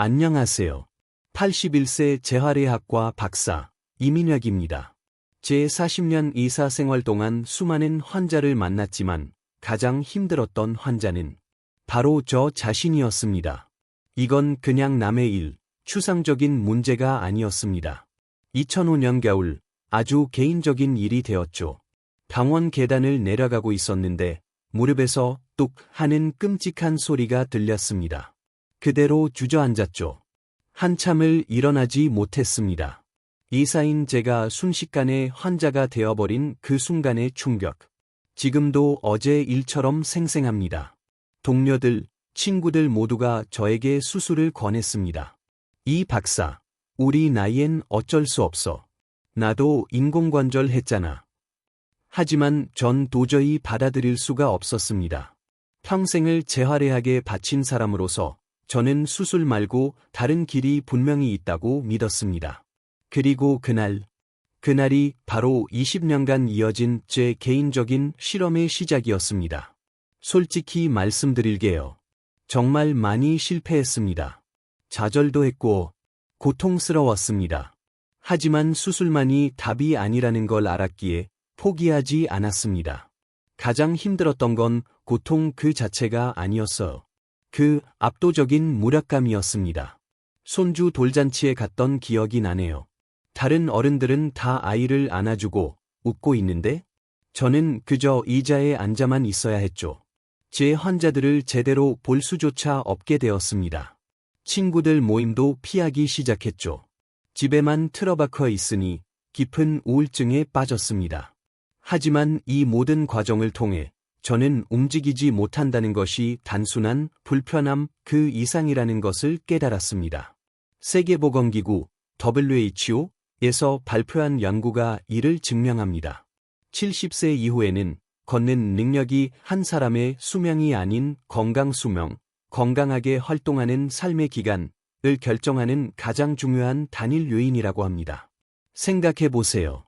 안녕하세요. 81세 재활의학과 박사 이민혁입니다. 제 40년 의사 생활 동안 수많은 환자를 만났지만 가장 힘들었던 환자는 바로 저 자신이었습니다. 이건 그냥 남의 일, 추상적인 문제가 아니었습니다. 2005년 겨울 아주 개인적인 일이 되었죠. 병원 계단을 내려가고 있었는데 무릎에서 뚝 하는 끔찍한 소리가 들렸습니다. 그대로 주저앉았죠. 한참을 일어나지 못했습니다. 의사인 제가 순식간에 환자가 되어버린 그 순간의 충격. 지금도 어제 일처럼 생생합니다. 동료들, 친구들 모두가 저에게 수술을 권했습니다. 이 박사, 우리 나이엔 어쩔 수 없어. 나도 인공관절 했잖아. 하지만 전 도저히 받아들일 수가 없었습니다. 평생을 재활의학에 바친 사람으로서 저는 수술 말고 다른 길이 분명히 있다고 믿었습니다. 그리고 그날이 바로 20년간 이어진 제 개인적인 실험의 시작이었습니다. 솔직히 말씀드릴게요. 정말 많이 실패했습니다. 좌절도 했고 고통스러웠습니다. 하지만 수술만이 답이 아니라는 걸 알았기에 포기하지 않았습니다. 가장 힘들었던 건 고통 그 자체가 아니었어요. 그 압도적인 무력감이었습니다. 손주 돌잔치에 갔던 기억이 나네요. 다른 어른들은 다 아이를 안아주고 웃고 있는데 저는 그저 의자에 앉아만 있어야 했죠. 제 환자들을 제대로 볼 수조차 없게 되었습니다. 친구들 모임도 피하기 시작했죠. 집에만 틀어박혀 있으니 깊은 우울증에 빠졌습니다. 하지만 이 모든 과정을 통해 저는 움직이지 못한다는 것이 단순한 불편함 그 이상이라는 것을 깨달았습니다. 세계보건기구 WHO에서 발표한 연구가 이를 증명합니다. 70세 이후에는 걷는 능력이 한 사람의 수명이 아닌 건강 수명, 건강하게 활동하는 삶의 기간을 결정하는 가장 중요한 단일 요인이라고 합니다. 생각해 보세요.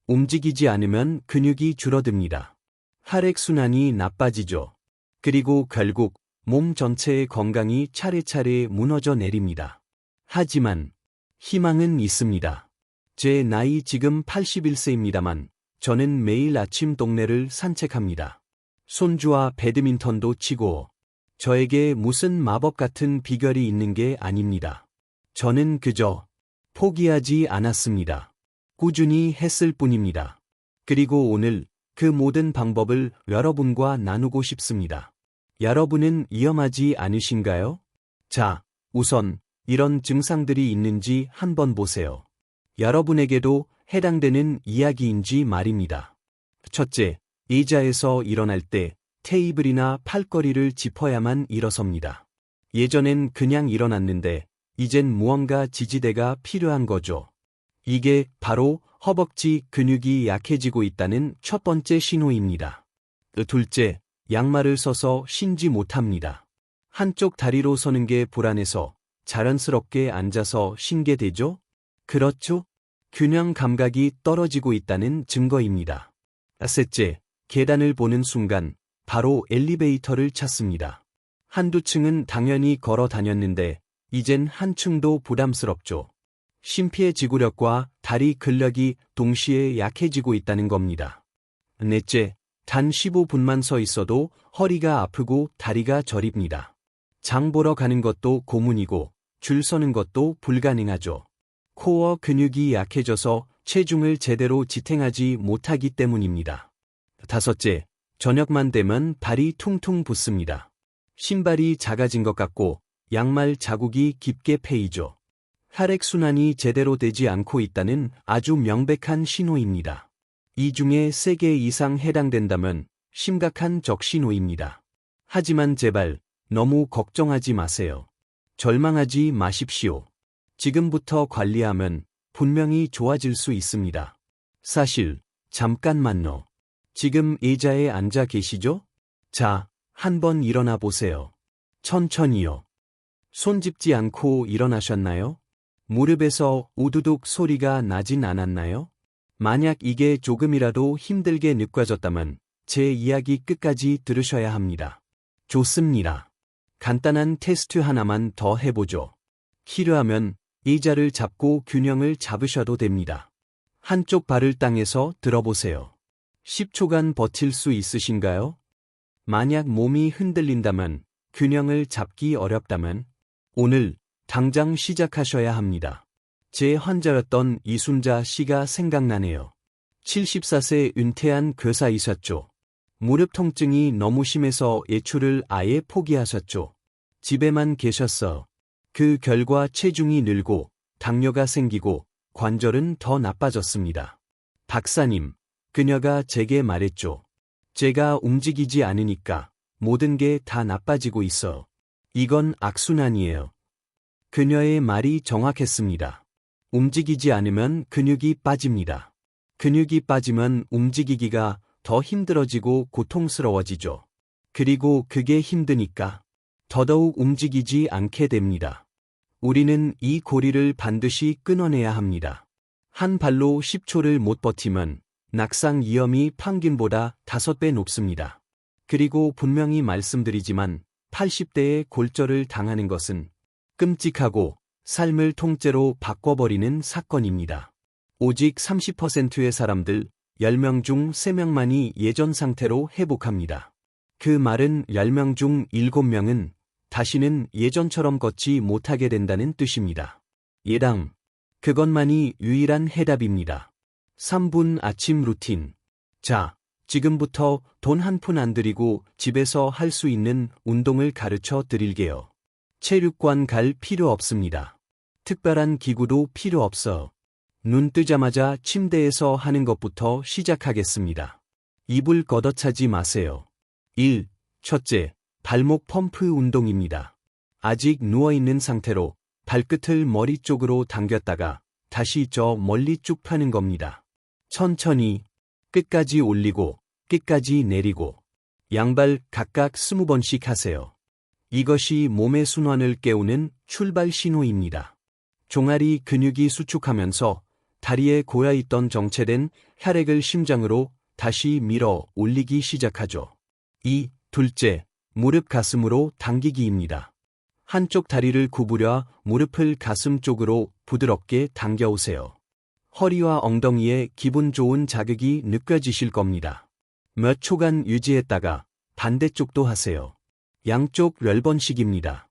움직이지 않으면 근육이 줄어듭니다. 혈액순환이 나빠지죠. 그리고 결국 몸 전체의 건강이 차례차례 무너져 내립니다. 하지만 희망은 있습니다. 제 나이 지금 81세입니다만 저는 매일 아침 동네를 산책합니다. 손주와 배드민턴도 치고 저에게 무슨 마법 같은 비결이 있는 게 아닙니다. 저는 그저 포기하지 않았습니다. 꾸준히 했을 뿐입니다. 그리고 오늘 그 모든 방법을 여러분과 나누고 싶습니다. 여러분은 위험하지 않으신가요? 자, 우선 이런 증상들이 있는지 한번 보세요. 여러분에게도 해당되는 이야기인지 말입니다. 첫째, 의자에서 일어날 때 테이블이나 팔걸이를 짚어야만 일어섭니다. 예전엔 그냥 일어났는데 이젠 무언가 지지대가 필요한 거죠. 이게 바로 허벅지 근육이 약해지고 있다는 첫 번째 신호입니다. 둘째, 양말을 써서 신지 못합니다. 한쪽 다리로 서는 게 불안해서 자연스럽게 앉아서 신게 되죠? 그렇죠? 균형 감각이 떨어지고 있다는 증거입니다. 셋째, 계단을 보는 순간 바로 엘리베이터를 찾습니다. 한두 층은 당연히 걸어 다녔는데 이젠 한 층도 부담스럽죠. 심폐지구력과 다리 근력이 동시에 약해지고 있다는 겁니다. 넷째, 단 15분만 서 있어도 허리가 아프고 다리가 저립니다. 장 보러 가는 것도 고문이고 줄 서는 것도 불가능하죠. 코어 근육이 약해져서 체중을 제대로 지탱하지 못하기 때문입니다. 다섯째, 저녁만 되면 발이 퉁퉁 붓습니다. 신발이 작아진 것 같고 양말 자국이 깊게 패이죠. 혈액순환이 제대로 되지 않고 있다는 아주 명백한 신호입니다. 이 중에 3개 이상 해당된다면 심각한 적신호입니다. 하지만 제발 너무 걱정하지 마세요. 절망하지 마십시오. 지금부터 관리하면 분명히 좋아질 수 있습니다. 사실 잠깐만요. 지금 의자에 앉아 계시죠? 자, 한번 일어나 보세요. 천천히요. 손 짚지 않고 일어나셨나요? 무릎에서 우두둑 소리가 나진 않았나요? 만약 이게 조금이라도 힘들게 느껴졌다면 제 이야기 끝까지 들으셔야 합니다. 좋습니다. 간단한 테스트 하나만 더 해보죠. 필요하면 의자를 잡고 균형을 잡으셔도 됩니다. 한쪽 발을 땅에서 들어보세요. 10초간 버틸 수 있으신가요? 만약 몸이 흔들린다면, 균형을 잡기 어렵다면, 오늘 당장 시작하셔야 합니다. 제 환자였던 이순자 씨가 생각나네요. 74세 은퇴한 교사이셨죠. 무릎 통증이 너무 심해서 외출을 아예 포기하셨죠. 집에만 계셨어. 그 결과 체중이 늘고 당뇨가 생기고 관절은 더 나빠졌습니다. 박사님, 그녀가 제게 말했죠. 제가 움직이지 않으니까 모든 게 다 나빠지고 있어. 이건 악순환이에요. 그녀의 말이 정확했습니다. 움직이지 않으면 근육이 빠집니다. 근육이 빠지면 움직이기가 더 힘들어지고 고통스러워지죠. 그리고 그게 힘드니까 더더욱 움직이지 않게 됩니다. 우리는 이 고리를 반드시 끊어내야 합니다. 한 발로 10초를 못 버티면 낙상 위험이 평균보다 5배 높습니다. 그리고 분명히 말씀드리지만 80대에 골절을 당하는 것은 끔찍하고 삶을 통째로 바꿔버리는 사건입니다. 오직 30%의 사람들 10명 중 3명만이 예전 상태로 회복합니다. 그 말은 10명 중 7명은 다시는 예전처럼 걷지 못하게 된다는 뜻입니다. 예당. 그것만이 유일한 해답입니다. 3분 아침 루틴. 자, 지금부터 돈 한 푼 안 들이고 집에서 할 수 있는 운동을 가르쳐 드릴게요. 체육관 갈 필요 없습니다. 특별한 기구도 필요 없어. 눈 뜨자마자 침대에서 하는 것부터 시작하겠습니다. 이불 걷어차지 마세요. 1. 첫째, 발목 펌프 운동입니다. 아직 누워있는 상태로 발끝을 머리 쪽으로 당겼다가 다시 저 멀리 쭉 펴는 겁니다. 천천히 끝까지 올리고 끝까지 내리고 양발 각각 20번씩 하세요. 이것이 몸의 순환을 깨우는 출발 신호입니다. 종아리 근육이 수축하면서 다리에 고여있던 정체된 혈액을 심장으로 다시 밀어 올리기 시작하죠. 2. 둘째, 무릎 가슴으로 당기기입니다. 한쪽 다리를 구부려 무릎을 가슴 쪽으로 부드럽게 당겨오세요. 허리와 엉덩이에 기분 좋은 자극이 느껴지실 겁니다. 몇 초간 유지했다가 반대쪽도 하세요. 양쪽 10번씩입니다.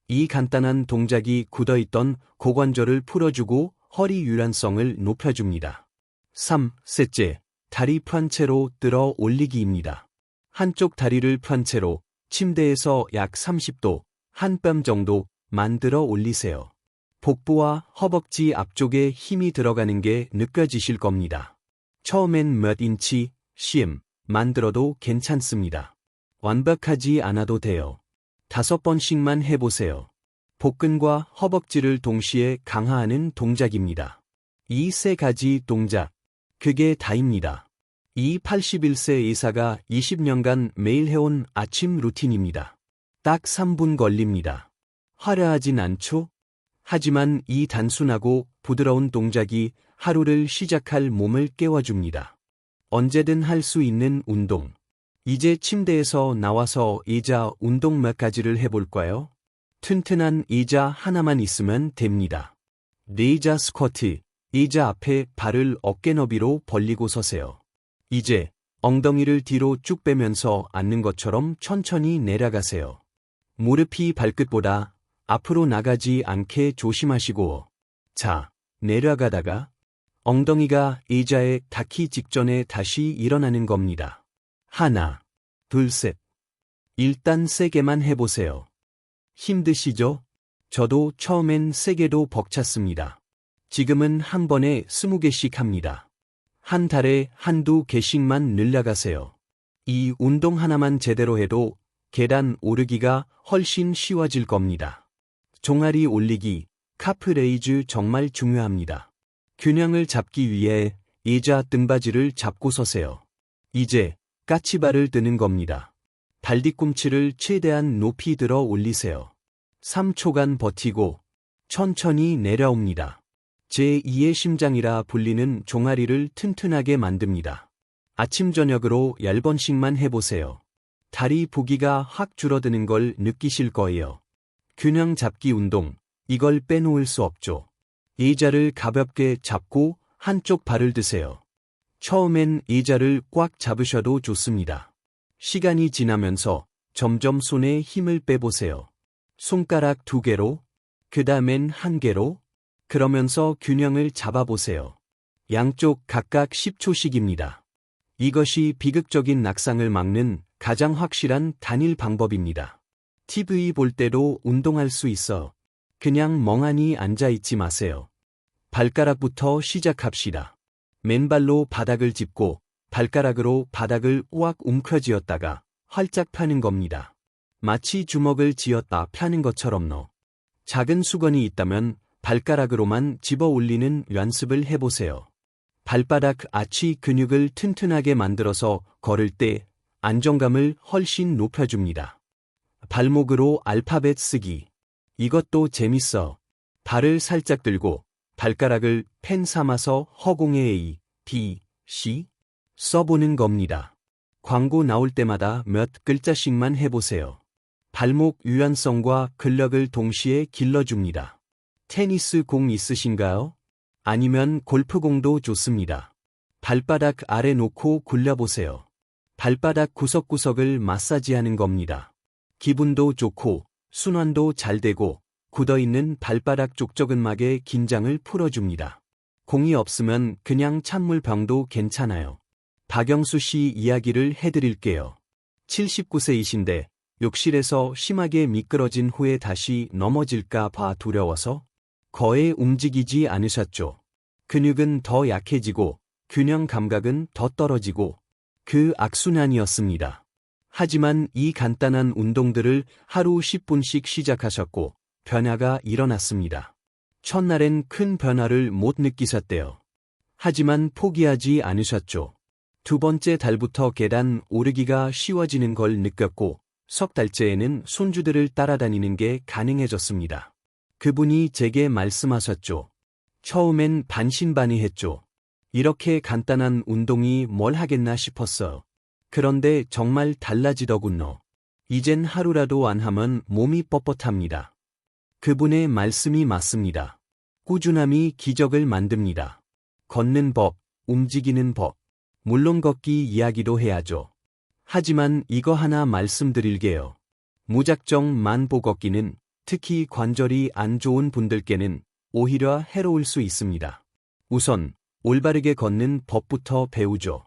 이 간단한 동작이 굳어있던 고관절을 풀어주고 허리 유연성을 높여줍니다. 3. 셋째, 다리 편 채로 들어 올리기입니다. 한쪽 다리를 편 채로 침대에서 약 30도, 한 뼘 정도 만들어 올리세요. 복부와 허벅지 앞쪽에 힘이 들어가는 게 느껴지실 겁니다. 처음엔 몇 인치, cm 만들어도 괜찮습니다. 완벽하지 않아도 돼요. 5번씩만 해보세요. 복근과 허벅지를 동시에 강화하는 동작입니다. 이 3가지 동작, 그게 다입니다. 이 81세 의사가 20년간 매일 해온 아침 루틴입니다. 딱 3분 걸립니다. 화려하진 않죠? 하지만 이 단순하고 부드러운 동작이 하루를 시작할 몸을 깨워줍니다. 언제든 할 수 있는 운동. 이제 침대에서 나와서 의자 운동 몇 가지를 해볼까요? 튼튼한 의자 하나만 있으면 됩니다. 의자 스쿼트, 의자 앞에 발을 어깨 너비로 벌리고 서세요. 이제 엉덩이를 뒤로 쭉 빼면서 앉는 것처럼 천천히 내려가세요. 무릎이 발끝보다 앞으로 나가지 않게 조심하시고, 자, 내려가다가 엉덩이가 의자에 닿기 직전에 다시 일어나는 겁니다. 하나, 둘, 셋. 일단 세게만 해보세요. 힘드시죠? 저도 처음엔 세게도 벅찼습니다. 지금은 한 번에 20개씩 합니다. 한 달에 한두 개씩만 늘려가세요. 이 운동 하나만 제대로 해도 계단 오르기가 훨씬 쉬워질 겁니다. 종아리 올리기, 카프레이즈 정말 중요합니다. 균형을 잡기 위해 의자 등받이를 잡고 서세요. 이제 까치발을 드는 겁니다. 발 뒤꿈치를 최대한 높이 들어 올리세요. 3초간 버티고 천천히 내려옵니다. 제2의 심장이라 불리는 종아리를 튼튼하게 만듭니다. 아침 저녁으로 10번씩만 해보세요. 다리 부기가 확 줄어드는 걸 느끼실 거예요. 균형 잡기 운동, 이걸 빼놓을 수 없죠. 의자를 가볍게 잡고 한쪽 발을 드세요. 처음엔 의자를 꽉 잡으셔도 좋습니다. 시간이 지나면서 점점 손에 힘을 빼보세요. 손가락 2개로, 그 다음엔 1개로, 그러면서 균형을 잡아보세요. 양쪽 각각 10초씩입니다. 이것이 비극적인 낙상을 막는 가장 확실한 단일 방법입니다. TV 볼 때도 운동할 수 있어. 그냥 멍하니 앉아있지 마세요. 발가락부터 시작합시다. 맨발로 바닥을 짚고 발가락으로 바닥을 우악 움켜쥐었다가 활짝 펴는 겁니다. 마치 주먹을 쥐었다 펴는 것처럼 작은 수건이 있다면 발가락으로만 집어 올리는 연습을 해보세요. 발바닥 아치 근육을 튼튼하게 만들어서 걸을 때 안정감을 훨씬 높여줍니다. 발목으로 알파벳 쓰기. 이것도 재밌어. 발을 살짝 들고 발가락을 펜 삼아서 허공에 A, B, C 써보는 겁니다. 광고 나올 때마다 몇 글자씩만 해보세요. 발목 유연성과 근력을 동시에 길러줍니다. 테니스 공 있으신가요? 아니면 골프공도 좋습니다. 발바닥 아래 놓고 굴려보세요. 발바닥 구석구석을 마사지하는 겁니다. 기분도 좋고 순환도 잘 되고 굳어있는 발바닥 족저근막의 긴장을 풀어줍니다. 공이 없으면 그냥 찬물병도 괜찮아요. 박영수 씨 이야기를 해드릴게요. 79세이신데 욕실에서 심하게 미끄러진 후에 다시 넘어질까 봐 두려워서 거의 움직이지 않으셨죠. 근육은 더 약해지고 균형 감각은 더 떨어지고 그 악순환이었습니다. 하지만 이 간단한 운동들을 하루 10분씩 시작하셨고 변화가 일어났습니다. 첫날엔 큰 변화를 못 느끼셨대요. 하지만 포기하지 않으셨죠. 2번째 달부터 계단 오르기가 쉬워지는 걸 느꼈고 석 달째에는 손주들을 따라다니는 게 가능해졌습니다. 그분이 제게 말씀하셨죠. 처음엔 반신반의했죠. 이렇게 간단한 운동이 뭘 하겠나 싶었어요. 그런데 정말 달라지더군요. 이젠 하루라도 안 하면 몸이 뻣뻣합니다. 그분의 말씀이 맞습니다. 꾸준함이 기적을 만듭니다. 걷는 법, 움직이는 법, 물론 걷기 이야기도 해야죠. 하지만 이거 하나 말씀드릴게요. 무작정 만보 걷기는 특히 관절이 안 좋은 분들께는 오히려 해로울 수 있습니다. 우선 올바르게 걷는 법부터 배우죠.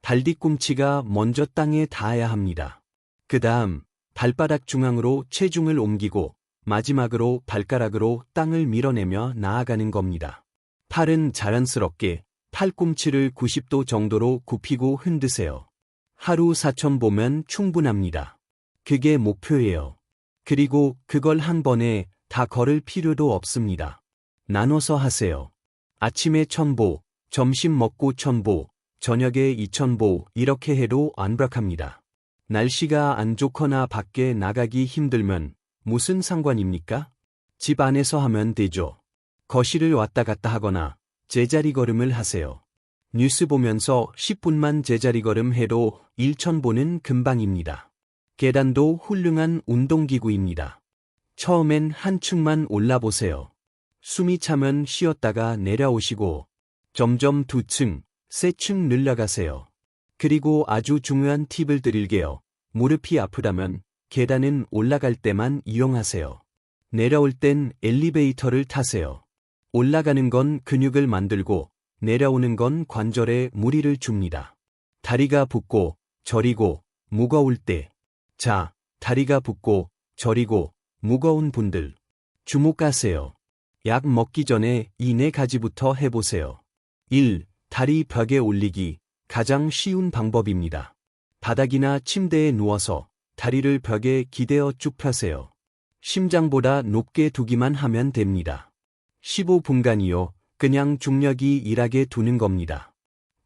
발 뒤꿈치가 먼저 땅에 닿아야 합니다. 그 다음 발바닥 중앙으로 체중을 옮기고 마지막으로 발가락으로 땅을 밀어내며 나아가는 겁니다. 팔은 자연스럽게 팔꿈치를 90도 정도로 굽히고 흔드세요. 하루 4,000보면 충분합니다. 그게 목표예요. 그리고 그걸 한 번에 다 걸을 필요도 없습니다. 나눠서 하세요. 아침에 1,000보, 점심 먹고 1,000보, 저녁에 2,000보 이렇게 해도 완벽합니다. 날씨가 안 좋거나 밖에 나가기 힘들면 무슨 상관입니까? 집 안에서 하면 되죠. 거실을 왔다 갔다 하거나 제자리 걸음을 하세요. 뉴스 보면서 10분만 제자리 걸음 해도 1,000보는 금방입니다. 계단도 훌륭한 운동기구입니다. 처음엔 한 층만 올라보세요. 숨이 차면 쉬었다가 내려오시고 점점 2층, 3층 늘려가세요. 그리고 아주 중요한 팁을 드릴게요. 무릎이 아프다면 계단은 올라갈 때만 이용하세요. 내려올 땐 엘리베이터를 타세요. 올라가는 건 근육을 만들고 내려오는 건 관절에 무리를 줍니다. 다리가 붓고 저리고 무거울 때. 자, 다리가 붓고 저리고 무거운 분들. 주목하세요. 약 먹기 전에 이 4가지부터 해보세요. 1. 다리 벽에 올리기. 가장 쉬운 방법입니다. 바닥이나 침대에 누워서 다리를 벽에 기대어 쭉 펴세요. 심장보다 높게 두기만 하면 됩니다. 15분간이요. 그냥 중력이 일하게 두는 겁니다.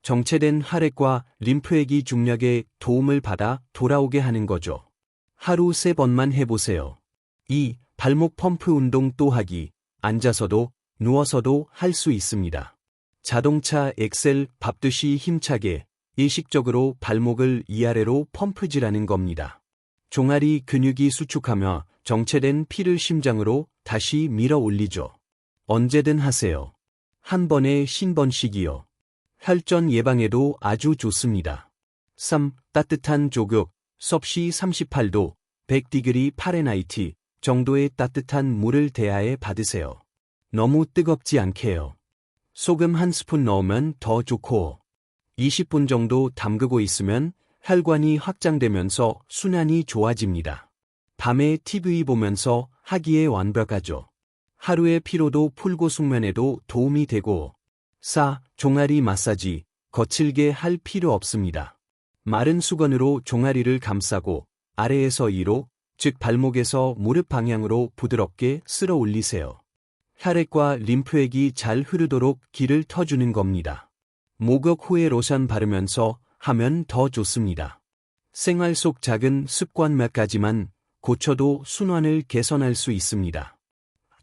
정체된 혈액과 림프액이 중력에 도움을 받아 돌아오게 하는 거죠. 하루 3번만 해보세요. 2. 발목 펌프 운동 또 하기. 앉아서도 누워서도 할 수 있습니다. 자동차 엑셀 밟듯이 힘차게 의식적으로 발목을 위아래로 펌프질하는 겁니다. 종아리 근육이 수축하며 정체된 피를 심장으로 다시 밀어 올리죠. 언제든 하세요. 한 번에 50번씩이요. 혈전 예방에도 아주 좋습니다. 3. 따뜻한 조격, 섭씨 38도, 100디그리 파레나이트 정도의 따뜻한 물을 대야에 받으세요. 너무 뜨겁지 않게요. 소금 한 스푼 넣으면 더 좋고, 20분 정도 담그고 있으면 혈관이 확장되면서 순환이 좋아집니다. 밤에 TV 보면서 하기에 완벽하죠. 하루의 피로도 풀고 숙면에도 도움이 되고. 4. 종아리 마사지, 거칠게 할 필요 없습니다. 마른 수건으로 종아리를 감싸고 아래에서 위로, 즉 발목에서 무릎 방향으로 부드럽게 쓸어 올리세요. 혈액과 림프액이 잘 흐르도록 기를 터주는 겁니다. 목욕 후에 로션 바르면서 하면 더 좋습니다. 생활 속 작은 습관 몇 가지만 고쳐도 순환을 개선할 수 있습니다.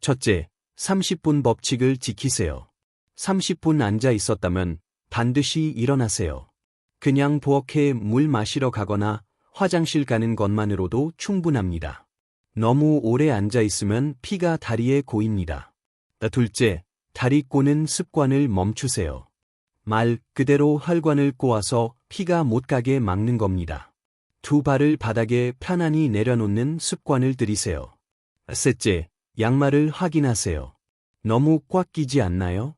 첫째, 30분 법칙을 지키세요. 30분 앉아 있었다면 반드시 일어나세요. 그냥 부엌에 물 마시러 가거나 화장실 가는 것만으로도 충분합니다. 너무 오래 앉아 있으면 피가 다리에 고입니다. 둘째, 다리 꼬는 습관을 멈추세요. 말 그대로 혈관을 꼬아서 피가 못 가게 막는 겁니다. 두 발을 바닥에 편안히 내려놓는 습관을 들이세요. 셋째, 양말을 확인하세요. 너무 꽉 끼지 않나요?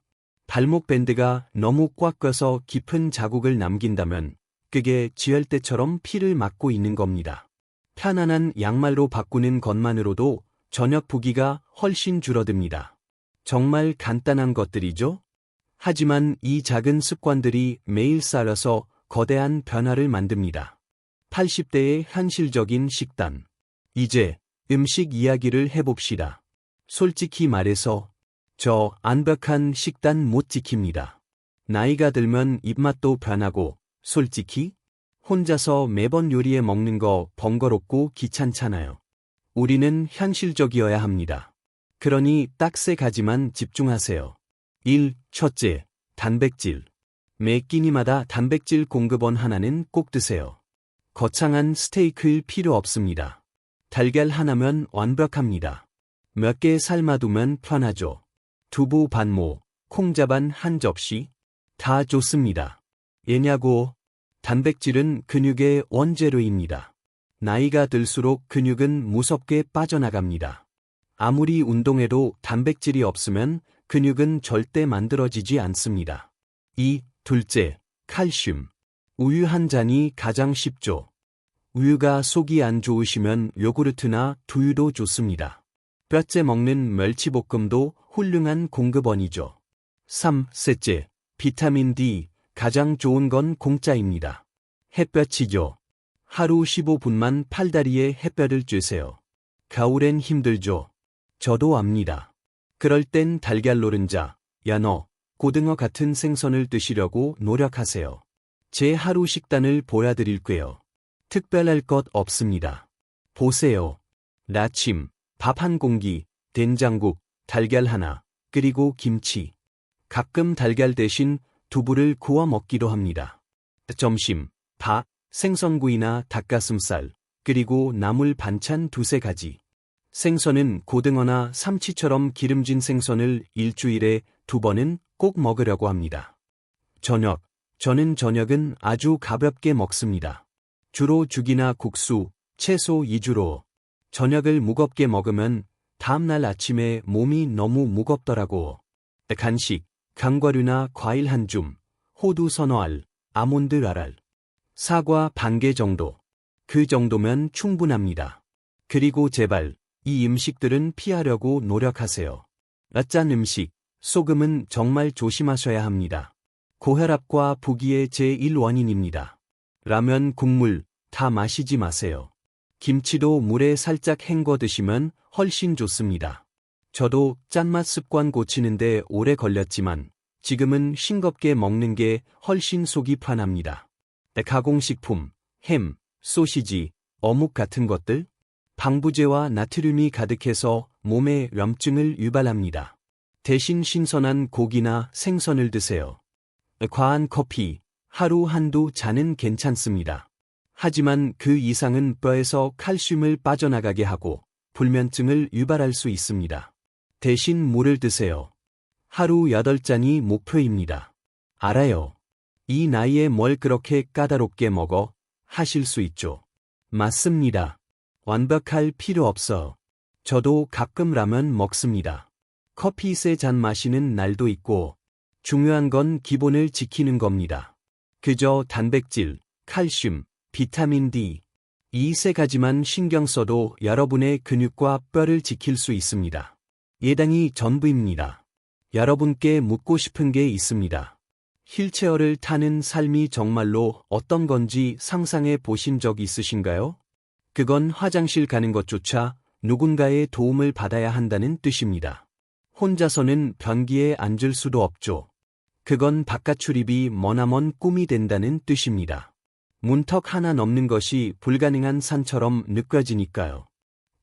발목 밴드가 너무 꽉 껴서 깊은 자국을 남긴다면 그게 지혈대처럼 피를 막고 있는 겁니다. 편안한 양말로 바꾸는 것만으로도 저녁 부기가 훨씬 줄어듭니다. 정말 간단한 것들이죠? 하지만 이 작은 습관들이 매일 쌓여서 거대한 변화를 만듭니다. 80대의 현실적인 식단. 이제 음식 이야기를 해봅시다. 솔직히 말해서 저 완벽한 식단 못 지킵니다. 나이가 들면 입맛도 변하고 솔직히 혼자서 매번 요리해 먹는 거 번거롭고 귀찮잖아요. 우리는 현실적이어야 합니다. 그러니 딱 세 가지만 집중하세요. 1. 첫째, 단백질. 매 끼니마다 단백질 공급원 하나는 꼭 드세요. 거창한 스테이크일 필요 없습니다. 달걀 하나면 완벽합니다. 몇 개 삶아두면 편하죠. 두부 반모, 콩자반 한 접시? 다 좋습니다. 왜냐고? 단백질은 근육의 원재료입니다. 나이가 들수록 근육은 무섭게 빠져나갑니다. 아무리 운동해도 단백질이 없으면 근육은 절대 만들어지지 않습니다. 2. 둘째, 칼슘. 우유 한 잔이 가장 쉽죠. 우유가 속이 안 좋으시면 요구르트나 두유도 좋습니다. 뼈째 먹는 멸치볶음도 훌륭한 공급원이죠. 3. 셋째, 비타민 D. 가장 좋은 건 공짜입니다. 햇볕이죠. 하루 15분만 팔다리에 햇볕을 쬐세요. 겨울엔 힘들죠. 저도 압니다. 그럴 땐 달걀 노른자, 연어, 고등어 같은 생선을 드시려고 노력하세요. 제 하루 식단을 보여드릴게요. 특별할 것 없습니다. 보세요. 아침, 밥 한 공기, 된장국, 달걀 하나, 그리고 김치. 가끔 달걀 대신 두부를 구워 먹기도 합니다. 점심, 밥, 생선구이나 닭가슴살, 그리고 나물 반찬 두세 가지. 생선은 고등어나 삼치처럼 기름진 생선을 일주일에 2번은 꼭 먹으려고 합니다. 저녁, 저는 저녁은 아주 가볍게 먹습니다. 주로 죽이나 국수, 채소 위주로. 저녁을 무겁게 먹으면 다음날 아침에 몸이 너무 무겁더라고. 간식, 견과류나 과일 한 줌, 호두 서너 알, 아몬드 알, 사과 반 개 정도. 그 정도면 충분합니다. 그리고 제발 이 음식들은 피하려고 노력하세요. 짠 음식, 소금은 정말 조심하셔야 합니다. 고혈압과 부기의 제1원인입니다. 라면, 국물 다 마시지 마세요. 김치도 물에 살짝 헹궈 드시면 훨씬 좋습니다. 저도 짠맛 습관 고치는데 오래 걸렸지만 지금은 싱겁게 먹는 게 훨씬 속이 편합니다. 가공식품, 햄, 소시지, 어묵 같은 것들? 방부제와 나트륨이 가득해서 몸에 염증을 유발합니다. 대신 신선한 고기나 생선을 드세요. 과한 커피, 하루 한두 잔은 괜찮습니다. 하지만 그 이상은 뼈에서 칼슘을 빠져나가게 하고 불면증을 유발할 수 있습니다. 대신 물을 드세요. 하루 8잔이 목표입니다. 알아요. 이 나이에 뭘 그렇게 까다롭게 먹어? 하실 수 있죠. 맞습니다. 완벽할 필요 없어. 저도 가끔 라면 먹습니다. 커피 3잔 마시는 날도 있고, 중요한 건 기본을 지키는 겁니다. 그저 단백질, 칼슘, 비타민 D, 이 3가지만 신경 써도 여러분의 근육과 뼈를 지킬 수 있습니다. 예당이 전부입니다. 여러분께 묻고 싶은 게 있습니다. 휠체어를 타는 삶이 정말로 어떤 건지 상상해 보신 적 있으신가요? 그건 화장실 가는 것조차 누군가의 도움을 받아야 한다는 뜻입니다. 혼자서는 변기에 앉을 수도 없죠. 그건 바깥 출입이 머나먼 꿈이 된다는 뜻입니다. 문턱 하나 넘는 것이 불가능한 산처럼 느껴지니까요.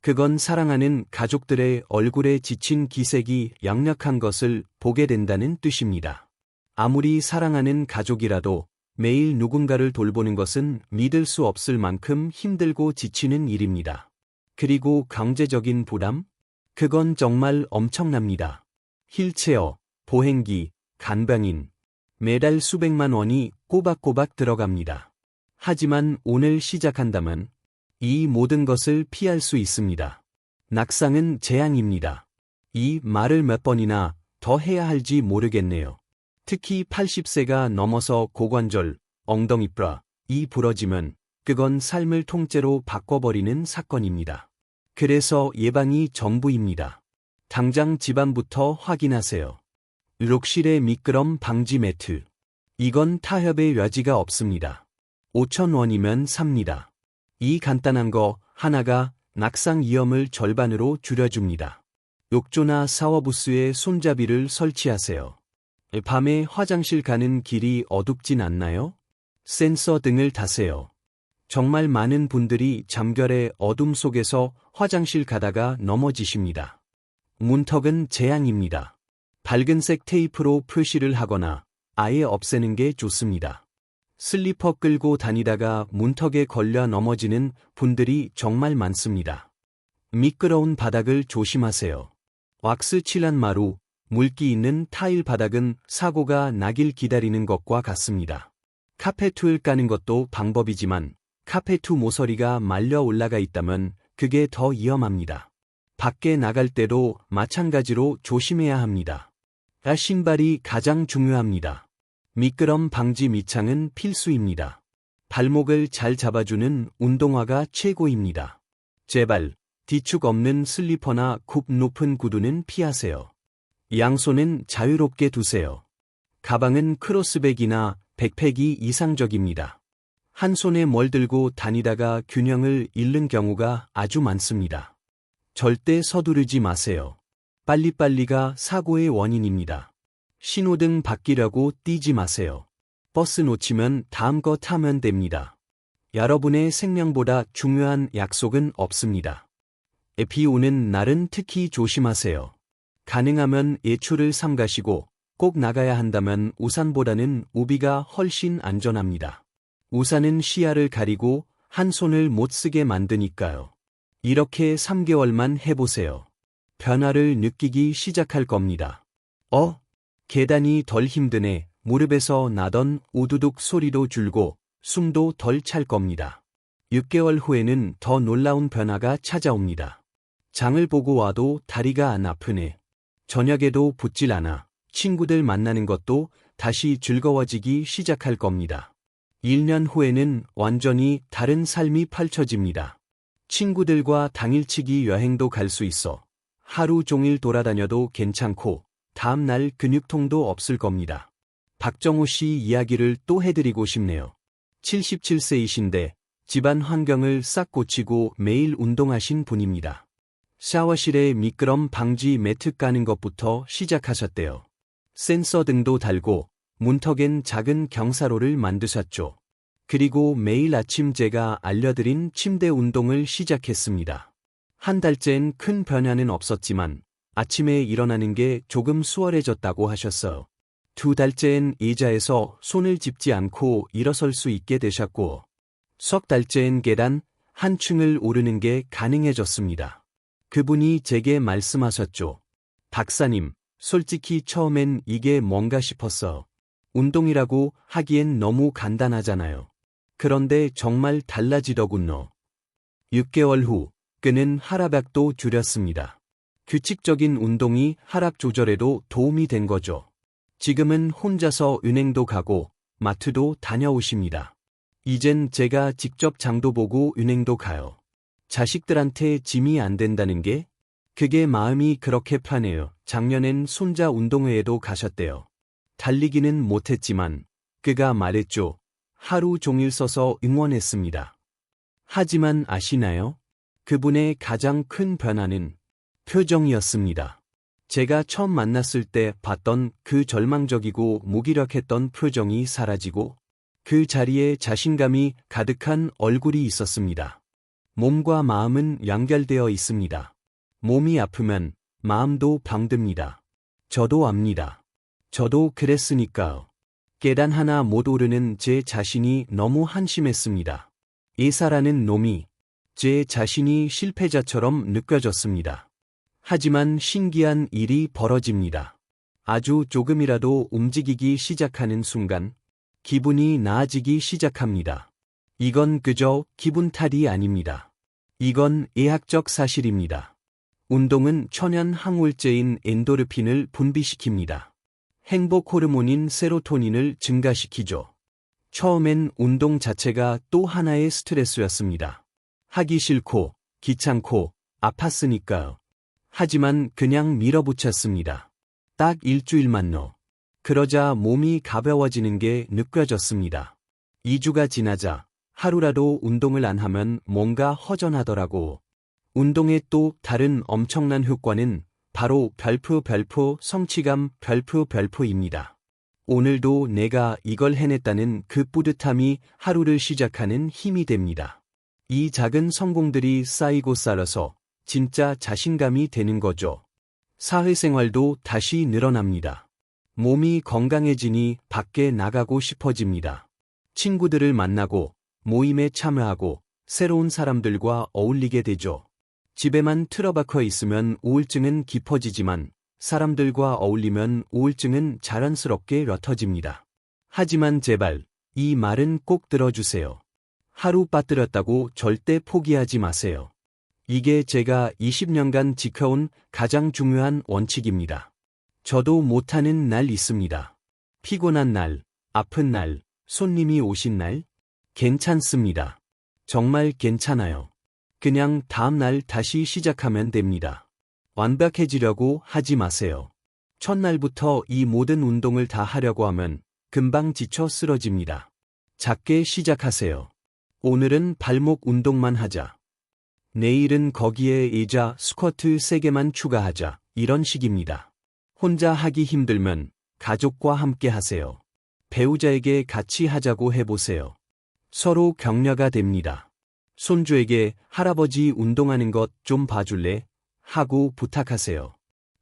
그건 사랑하는 가족들의 얼굴에 지친 기색이 역력한 것을 보게 된다는 뜻입니다. 아무리 사랑하는 가족이라도 매일 누군가를 돌보는 것은 믿을 수 없을 만큼 힘들고 지치는 일입니다. 그리고 경제적인 부담? 그건 정말 엄청납니다. 휠체어, 보행기, 간병인, 매달 수백만 원이 꼬박꼬박 들어갑니다. 하지만 오늘 시작한다면 이 모든 것을 피할 수 있습니다. 낙상은 재앙입니다. 이 말을 몇 번이나 더 해야 할지 모르겠네요. 특히 80세가 넘어서 고관절, 엉덩이뼈이 부러지면 그건 삶을 통째로 바꿔버리는 사건입니다. 그래서 예방이 전부입니다. 당장 집안부터 확인하세요. 욕실의 미끄럼 방지 매트. 이건 타협의 여지가 없습니다. 5,000원이면 삽니다. 이 간단한 거 하나가 낙상 위험을 절반으로 줄여줍니다. 욕조나 샤워부스에 손잡이를 설치하세요. 밤에 화장실 가는 길이 어둡진 않나요? 센서 등을 다세요. 정말 많은 분들이 잠결에 어둠 속에서 화장실 가다가 넘어지십니다. 문턱은 재앙입니다. 밝은색 테이프로 표시를 하거나 아예 없애는 게 좋습니다. 슬리퍼 끌고 다니다가 문턱에 걸려 넘어지는 분들이 정말 많습니다. 미끄러운 바닥을 조심하세요. 왁스 칠한 마루, 물기 있는 타일 바닥은 사고가 나길 기다리는 것과 같습니다. 카페툴 까는 것도 방법이지만 카페투 모서리가 말려 올라가 있다면 그게 더 위험합니다. 밖에 나갈 때도 마찬가지로 조심해야 합니다. 신발이 가장 중요합니다. 미끄럼 방지 밑창은 필수입니다. 발목을 잘 잡아주는 운동화가 최고입니다. 제발 뒤축 없는 슬리퍼나 굽 높은 구두는 피하세요. 양손은 자유롭게 두세요. 가방은 크로스백이나 백팩이 이상적입니다. 한 손에 뭘 들고 다니다가 균형을 잃는 경우가 아주 많습니다. 절대 서두르지 마세요. 빨리빨리가 사고의 원인입니다. 신호등 바뀌려고 뛰지 마세요. 버스 놓치면 다음 거 타면 됩니다. 여러분의 생명보다 중요한 약속은 없습니다. 비 오는 날은 특히 조심하세요. 가능하면 예초를 삼가시고 꼭 나가야 한다면 우산보다는 우비가 훨씬 안전합니다. 우산은 시야를 가리고 한 손을 못 쓰게 만드니까요. 이렇게 3개월만 해보세요. 변화를 느끼기 시작할 겁니다. 계단이 덜 힘드네. 무릎에서 나던 우두둑 소리도 줄고 숨도 덜 찰 겁니다. 6개월 후에는 더 놀라운 변화가 찾아옵니다. 장을 보고 와도 다리가 안 아프네. 저녁에도 붓질 않아. 친구들 만나는 것도 다시 즐거워지기 시작할 겁니다. 1년 후에는 완전히 다른 삶이 펼쳐집니다. 친구들과 당일치기 여행도 갈 수 있어. 하루 종일 돌아다녀도 괜찮고 다음 날 근육통도 없을 겁니다. 박정호 씨 이야기를 또 해드리고 싶네요. 77세이신데 집안 환경을 싹 고치고 매일 운동하신 분입니다. 샤워실에 미끄럼 방지 매트 까는 것부터 시작하셨대요. 센서 등도 달고 문턱엔 작은 경사로를 만드셨죠. 그리고 매일 아침 제가 알려드린 침대 운동을 시작했습니다. 한 달째엔 큰 변화는 없었지만 아침에 일어나는 게 조금 수월해졌다고 하셨어요. 2달째엔 의자에서 손을 짚지 않고 일어설 수 있게 되셨고, 석 달째엔 계단 한 층을 오르는 게 가능해졌습니다. 그분이 제게 말씀하셨죠. 박사님, 솔직히 처음엔 이게 뭔가 싶었어. 운동이라고 하기엔 너무 간단하잖아요. 그런데 정말 달라지더군요. 6개월 후, 그는 하락도 줄였습니다. 규칙적인 운동이 하락 조절에도 도움이 된 거죠. 지금은 혼자서 은행도 가고 마트도 다녀오십니다. 이젠 제가 직접 장도 보고 은행도 가요. 자식들한테 짐이 안 된다는 게 그게 마음이 그렇게 편해요. 작년엔 손자 운동회에도 가셨대요. 달리기는 못했지만 그가 말했죠. 하루 종일 서서 응원했습니다. 하지만 아시나요? 그분의 가장 큰 변화는 표정이었습니다. 제가 처음 만났을 때 봤던 그 절망적이고 무기력했던 표정이 사라지고 그 자리에 자신감이 가득한 얼굴이 있었습니다. 몸과 마음은 연결되어 있습니다. 몸이 아프면 마음도 병듭니다. 저도 압니다. 저도 그랬으니까요. 계단 하나 못 오르는 제 자신이 너무 한심했습니다. 예사라는 놈이 제 자신이 실패자처럼 느껴졌습니다. 하지만 신기한 일이 벌어집니다. 아주 조금이라도 움직이기 시작하는 순간 기분이 나아지기 시작합니다. 이건 그저 기분 탓이 아닙니다. 이건 의학적 사실입니다. 운동은 천연 항우울제인 엔도르핀을 분비시킵니다. 행복 호르몬인 세로토닌을 증가시키죠. 처음엔 운동 자체가 또 하나의 스트레스였습니다. 하기 싫고, 귀찮고, 아팠으니까요. 하지만 그냥 밀어붙였습니다. 딱 일주일만요. 그러자 몸이 가벼워지는 게 느껴졌습니다. 2주가 지나자 하루라도 운동을 안 하면 뭔가 허전하더라고. 운동의 또 다른 엄청난 효과는 바로 별표 성취감 별표입니다. 오늘도 내가 이걸 해냈다는 그 뿌듯함이 하루를 시작하는 힘이 됩니다. 이 작은 성공들이 쌓이고 쌓여서 진짜 자신감이 되는 거죠. 사회생활도 다시 늘어납니다. 몸이 건강해지니 밖에 나가고 싶어집니다. 친구들을 만나고 모임에 참여하고 새로운 사람들과 어울리게 되죠. 집에만 틀어박혀 있으면 우울증은 깊어지지만 사람들과 어울리면 우울증은 자연스럽게 옅어집니다. 하지만 제발 이 말은 꼭 들어주세요. 하루 빠뜨렸다고 절대 포기하지 마세요. 이게 제가 20년간 지켜온 가장 중요한 원칙입니다. 저도 못하는 날 있습니다. 피곤한 날, 아픈 날, 손님이 오신 날? 괜찮습니다. 정말 괜찮아요. 그냥 다음 날 다시 시작하면 됩니다. 완벽해지려고 하지 마세요. 첫날부터 이 모든 운동을 다 하려고 하면 금방 지쳐 쓰러집니다. 작게 시작하세요. 오늘은 발목 운동만 하자. 내일은 거기에 의자, 스쿼트 3개만 추가하자. 이런 식입니다. 혼자 하기 힘들면 가족과 함께 하세요. 배우자에게 같이 하자고 해보세요. 서로 격려가 됩니다. 손주에게 할아버지 운동하는 것 좀 봐줄래? 하고 부탁하세요.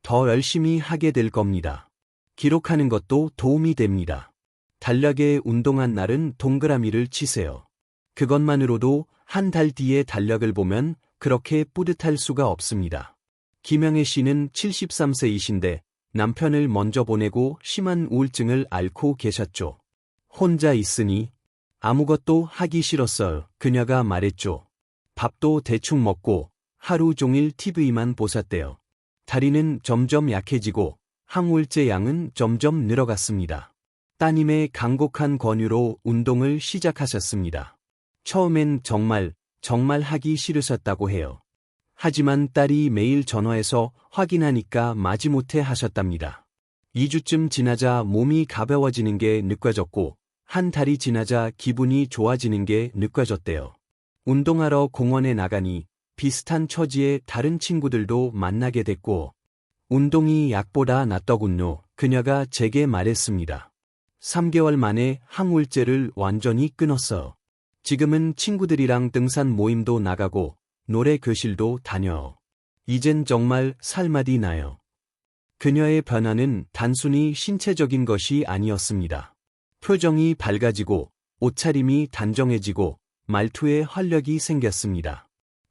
더 열심히 하게 될 겁니다. 기록하는 것도 도움이 됩니다. 달력에 운동한 날은 동그라미를 치세요. 그것만으로도 한 달 뒤에 달력을 보면 그렇게 뿌듯할 수가 없습니다. 김영애 씨는 73세이신데 남편을 먼저 보내고 심한 우울증을 앓고 계셨죠. 혼자 있으니 아무것도 하기 싫었어요. 그녀가 말했죠. 밥도 대충 먹고 하루 종일 TV만 보셨대요. 다리는 점점 약해지고 항우울제 양은 점점 늘어갔습니다. 따님의 간곡한 권유로 운동을 시작하셨습니다. 처음엔 정말 하기 싫으셨다고 해요. 하지만 딸이 매일 전화해서 확인하니까 마지못해 하셨답니다. 2주쯤 지나자 몸이 가벼워지는 게 느껴졌고 한 달이 지나자 기분이 좋아지는 게 느껴졌대요. 운동하러 공원에 나가니 비슷한 처지의 다른 친구들도 만나게 됐고 운동이 약보다 낫더군요. 그녀가 제게 말했습니다. 3개월 만에 항우울제를 완전히 끊었어요. 지금은 친구들이랑 등산 모임도 나가고 노래 교실도 다녀요. 이젠 정말 살맛이 나요. 그녀의 변화는 단순히 신체적인 것이 아니었습니다. 표정이 밝아지고 옷차림이 단정해지고 말투에 활력이 생겼습니다.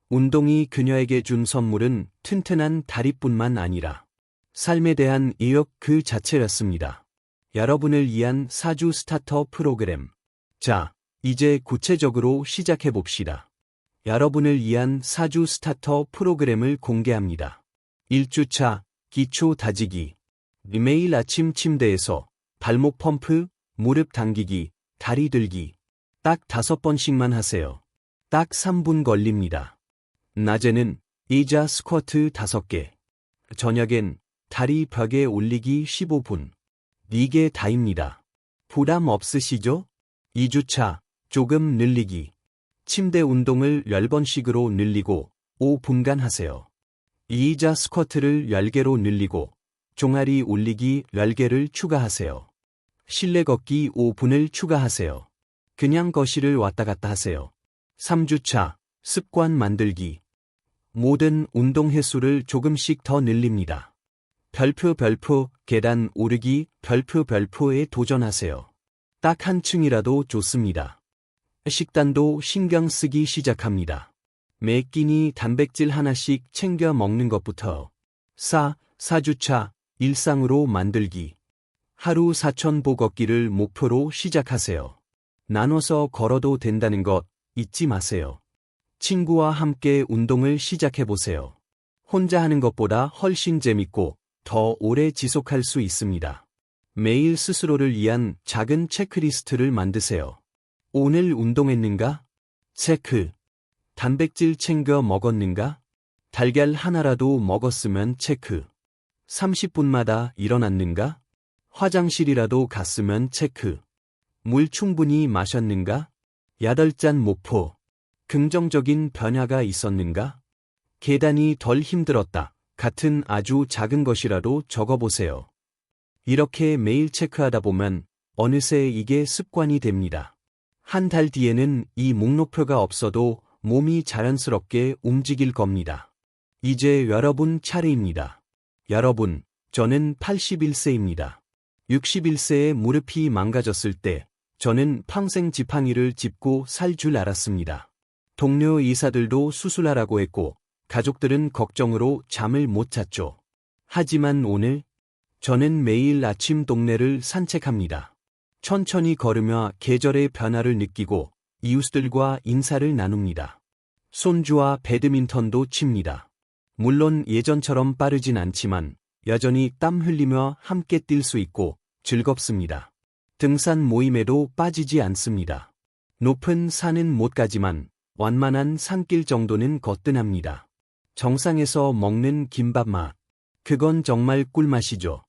운동이 그녀에게 준 선물은 튼튼한 다리뿐만 아니라 삶에 대한 의욕 그 자체였습니다. 여러분을 위한 4주 스타터 프로그램. 자, 이제 구체적으로 시작해 봅시다. 여러분을 위한 4주 스타터 프로그램을 공개합니다. 1주차, 기초 다지기. 매일 아침 침대에서 발목 펌프, 무릎 당기기, 다리 들기. 딱 5번씩만 하세요. 딱 3분 걸립니다. 낮에는 의자 스쿼트 5개. 저녁엔 다리 벽에 올리기 15분. 이게 다입니다. 부담 없으시죠? 2주차, 조금 늘리기. 침대 운동을 10번씩으로 늘리고 5분간 하세요. 의자 스쿼트를 10개로 늘리고 종아리 올리기 10개를 추가하세요. 실내 걷기 5분을 추가하세요. 그냥 거실을 왔다 갔다 하세요. 3주차, 습관 만들기. 모든 운동 횟수를 조금씩 더 늘립니다. 별표, 계단 오르기, 별표에 도전하세요. 딱 한 층이라도 좋습니다. 식단도 신경 쓰기 시작합니다. 매 끼니 단백질 하나씩 챙겨 먹는 것부터. 4주차, 일상으로 만들기. 하루 4,000보 걷기를 목표로 시작하세요. 나눠서 걸어도 된다는 것 잊지 마세요. 친구와 함께 운동을 시작해보세요. 혼자 하는 것보다 훨씬 재밌고 더 오래 지속할 수 있습니다. 매일 스스로를 위한 작은 체크리스트를 만드세요. 오늘 운동했는가? 체크. 단백질 챙겨 먹었는가? 달걀 하나라도 먹었으면 체크. 30분마다 일어났는가? 화장실이라도 갔으면 체크. 물 충분히 마셨는가? 8잔 목표. 긍정적인 변화가 있었는가? 계단이 덜 힘들었다. 같은 아주 작은 것이라도 적어보세요. 이렇게 매일 체크하다 보면 어느새 이게 습관이 됩니다. 한 달 뒤에는 이 목록표가 없어도 몸이 자연스럽게 움직일 겁니다. 이제 여러분 차례입니다. 여러분, 저는 81세입니다. 61세에 무릎이 망가졌을 때 저는 평생 지팡이를 짚고 살 줄 알았습니다. 동료 의사들도 수술하라고 했고 가족들은 걱정으로 잠을 못 잤죠. 하지만 오늘 저는 매일 아침 동네를 산책합니다. 천천히 걸으며 계절의 변화를 느끼고 이웃들과 인사를 나눕니다. 손주와 배드민턴도 칩니다. 물론 예전처럼 빠르진 않지만 여전히 땀 흘리며 함께 뛸 수 있고 즐겁습니다. 등산 모임에도 빠지지 않습니다. 높은 산은 못 가지만 완만한 산길 정도는 거뜬합니다. 정상에서 먹는 김밥 맛. 그건 정말 꿀맛이죠.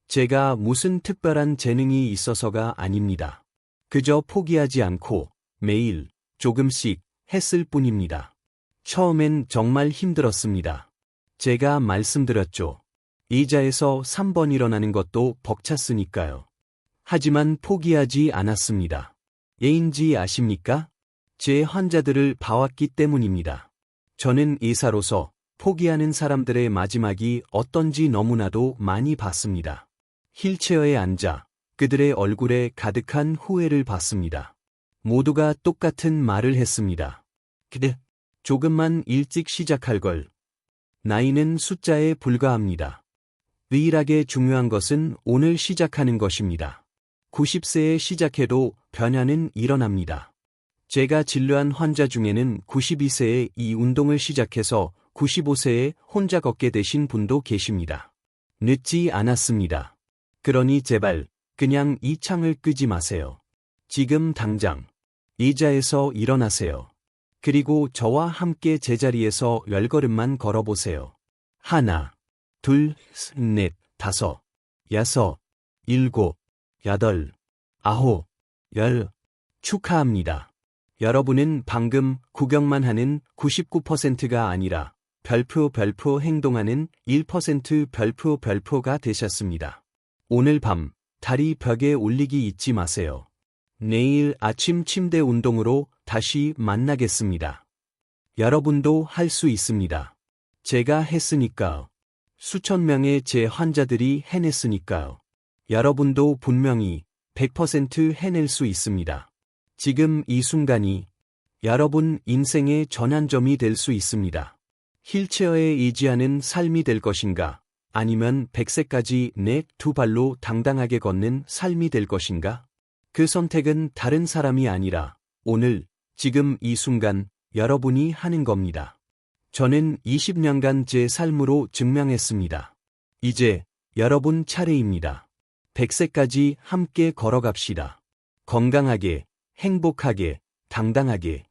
제가 무슨 특별한 재능이 있어서가 아닙니다. 그저 포기하지 않고 매일 조금씩 했을 뿐입니다. 처음엔 정말 힘들었습니다. 제가 말씀드렸죠. 의자에서 3번 일어나는 것도 벅찼으니까요. 하지만 포기하지 않았습니다. 왜인지 아십니까? 제 환자들을 봐왔기 때문입니다. 저는 의사로서 포기하는 사람들의 마지막이 어떤지 너무나도 많이 봤습니다. 휠체어에 앉아 그들의 얼굴에 가득한 후회를 봤습니다. 모두가 똑같은 말을 했습니다. 그래, 조금만 일찍 시작할 걸. 나이는 숫자에 불과합니다. 유일하게 중요한 것은 오늘 시작하는 것입니다. 90세에 시작해도 변화는 일어납니다. 제가 진료한 환자 중에는 92세에 이 운동을 시작해서 95세에 혼자 걷게 되신 분도 계십니다. 늦지 않았습니다. 그러니 제발 그냥 이 창을 끄지 마세요. 지금 당장 의자에서 일어나세요. 그리고 저와 함께 제자리에서 10걸음만 걸어보세요. 하나, 둘, 넷, 다섯, 여섯, 일곱, 여덟, 아홉, 열. 축하합니다. 여러분은 방금 구경만 하는 99%가 아니라 별표 행동하는 1% 별표가 되셨습니다. 오늘 밤 다리 벽에 올리기 잊지 마세요. 내일 아침 침대 운동으로 다시 만나겠습니다. 여러분도 할 수 있습니다. 제가 했으니까요. 수천 명의 제 환자들이 해냈으니까요. 여러분도 분명히 100% 해낼 수 있습니다. 지금 이 순간이 여러분 인생의 전환점이 될 수 있습니다. 휠체어에 의지하는 삶이 될 것인가? 아니면 100세까지 내 두 발로 당당하게 걷는 삶이 될 것인가? 그 선택은 다른 사람이 아니라 오늘, 지금 이 순간 여러분이 하는 겁니다. 저는 20년간 제 삶으로 증명했습니다. 이제 여러분 차례입니다. 100세까지 함께 걸어갑시다. 건강하게, 행복하게, 당당하게.